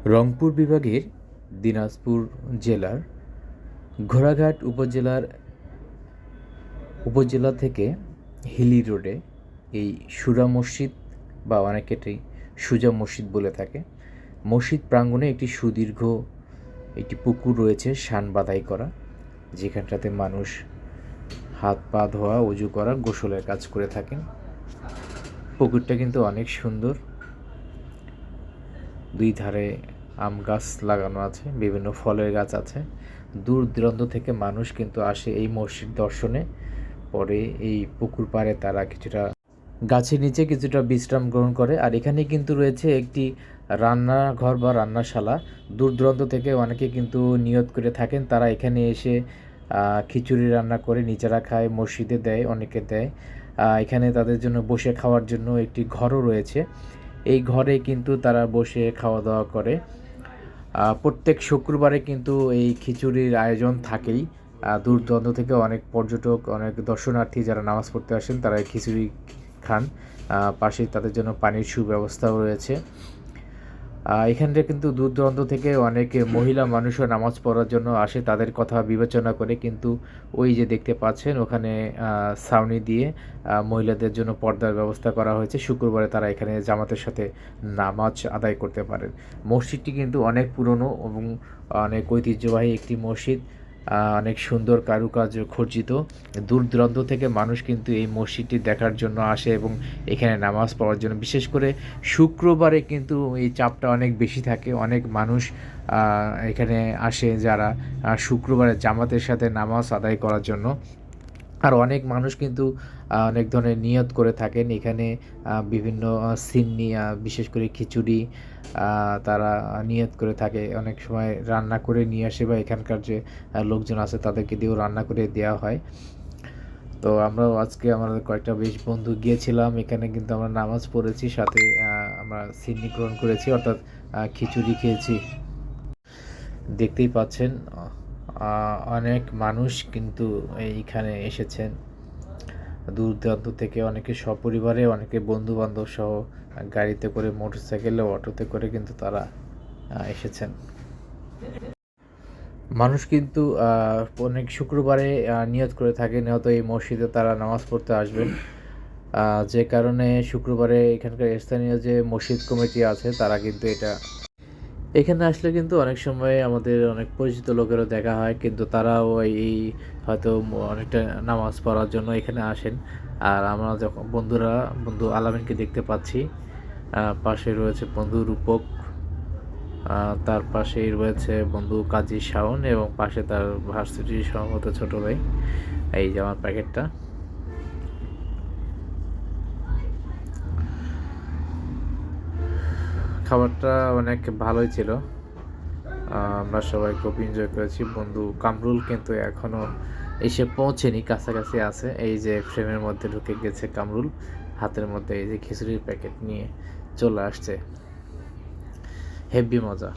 রংপুর বিভাগের দিনাজপুর জেলার ঘোড়াঘাট উপজেলা থেকে হিলি রোডে এই সুরা মসজিদ বা অনেকে এটি সুজা মসজিদ বলে থাকে। মসজিদ প্রাঙ্গণে একটি সুদীর্ঘ একটি পুকুর রয়েছে শান বাঁধাই করা, যেখানটাতে মানুষ হাত পা ধোয়া, অজু করা, গোসলের কাজ করে থাকেন। পুকুরটা কিন্তু অনেক সুন্দর, দুই ধারে আম গাছ লাগানো আছে, বিভিন্ন ফলের গাছ আছে। দূর দূরান্ত থেকে মানুষ কিন্তু আসে এই মসজিদ দর্শনে। পরে এই পুকুর পাড়ে তারা কিছুটা গাছের নিচে কিছুটা বিশ্রাম গ্রহণ করে। আর এখানে কিন্তু রয়েছে একটি রান্নাঘর বা রান্নাশালা। দূর দূরান্ত থেকে অনেকে কিন্তু নিয়ত করে থাকেন, তারা এখানে এসে খিচুড়ি রান্না করে নিজেরা খায়, মসজিদে দেয়, অনেকে দেয়। এখানে তাদের জন্য বসে খাওয়ার জন্য একটি ঘরও রয়েছে। এই ঘরে কিন্তু তারা বসে খাওয়া দাওয়া করে। প্রত্যেক শুক্রবারে কিন্তু এই খিচুড়ির আয়োজন থাকেই। দূর দূরান্ত থেকে অনেক পর্যটক, অনেক দর্শনার্থী যারা নামাজ পড়তে আসেন তারা এই খিচুড়ি খান। পাশেই তাদের জন্য পানির সুব্যবস্থাও রয়েছে। এখানটা কিন্তু দূর দূরান্ত থেকে অনেক মহিলা মানুষও নামাজ পড়ার জন্য আসে, তাদের কথা বিবেচনা করে কিন্তু ওই যে দেখতে পাচ্ছেন ওখানে ছাউনি দিয়ে মহিলাদের জন্য পর্দার ব্যবস্থা করা হয়েছে। শুক্রবারে তারা এখানে জামাতের সাথে নামাজ আদায় করতে পারেন। মসজিদটি কিন্তু অনেক পুরনো এবং অনেক ঐতিহ্যবাহী একটি মসজিদ, অনেক সুন্দর কারুকাজ খচিত। দূর দূরান্ত থেকে মানুষ কিন্তু এই মসজিদটি দেখার জন্য আসে এবং এখানে নামাজ পড়ার জন্য। বিশেষ করে শুক্রবারে কিন্তু এই চাপটা অনেক বেশি থাকে, অনেক মানুষ এখানে আসে যারা শুক্রবারে জামাতের সাথে নামাজ আদায় করার জন্য। আর অনেক মানুষ কিন্তু অনেক ধরনের নিয়ত করে থাকেন এখানে। বিভিন্ন সিন্নি, বিশেষ করে খিচুড়ি তারা নিয়ত করে থাকে, অনেক সময় রান্না করে নিয়ে আসে বা এখানকার যে লোকজন আছে তাদেরকে দিয়েও রান্না করে দেওয়া হয়। তো আমরাও আজকে আমাদের কয়েকটা বেশ বন্ধু গিয়েছিলাম, এখানে কিন্তু আমরা নামাজ পড়েছি, সাথে আমরা সিন্নি গ্রহণ করেছি, অর্থাৎ খিচুড়ি খেয়েছি। দেখতেই পাচ্ছেন অনেক মানুষ কিন্তু এইখানে এসেছেন দূর দূরান্ত থেকে, অনেকে সপরিবারে, অনেকে বন্ধু বান্ধব সহ গাড়িতে করে, মোটরসাইকেলে, অটোতে করে কিন্তু তারা এসেছেন। মানুষ কিন্তু অনেক শুক্রবারে নিয়ত করে থাকেন হয়তো এই মসজিদে তারা নামাজ পড়তে আসবেন। যে কারণে শুক্রবারে এখানকার স্থানীয় যে মসজিদ কমিটি আছে তারা কিন্তু এখানে আসলে কিন্তু অনেক সময় আমাদের অনেক পরিচিত লোকেরও দেখা হয়, কিন্তু তারাও এই হয়তো অনেকটা নামাজ পড়ার জন্য এখানে আসেন। আর আমরা যখন বন্ধু আলামিনকে দেখতে পাচ্ছি, পাশে রয়েছে বন্ধু রূপক, তার পাশেই রয়েছে বন্ধু কাজী শাওন এবং পাশে তার ভার্সিটির সম্ভবত ছোট ভাই। এই জামার প্যাকেটটা খাবারটা অনেক ভালোই ছিল, আমরা সবাই খুব এনজয় করেছি। বন্ধু কামরুল কিন্তু এখনও এসে পৌঁছেনি, কাছাকাছি আছে। এই যে ফ্রেমের মধ্যে ঢুকে গেছে কামরুল, হাতের মধ্যে এই যে খিচুড়ির প্যাকেট নিয়ে চলে আসছে। হেভি মজা।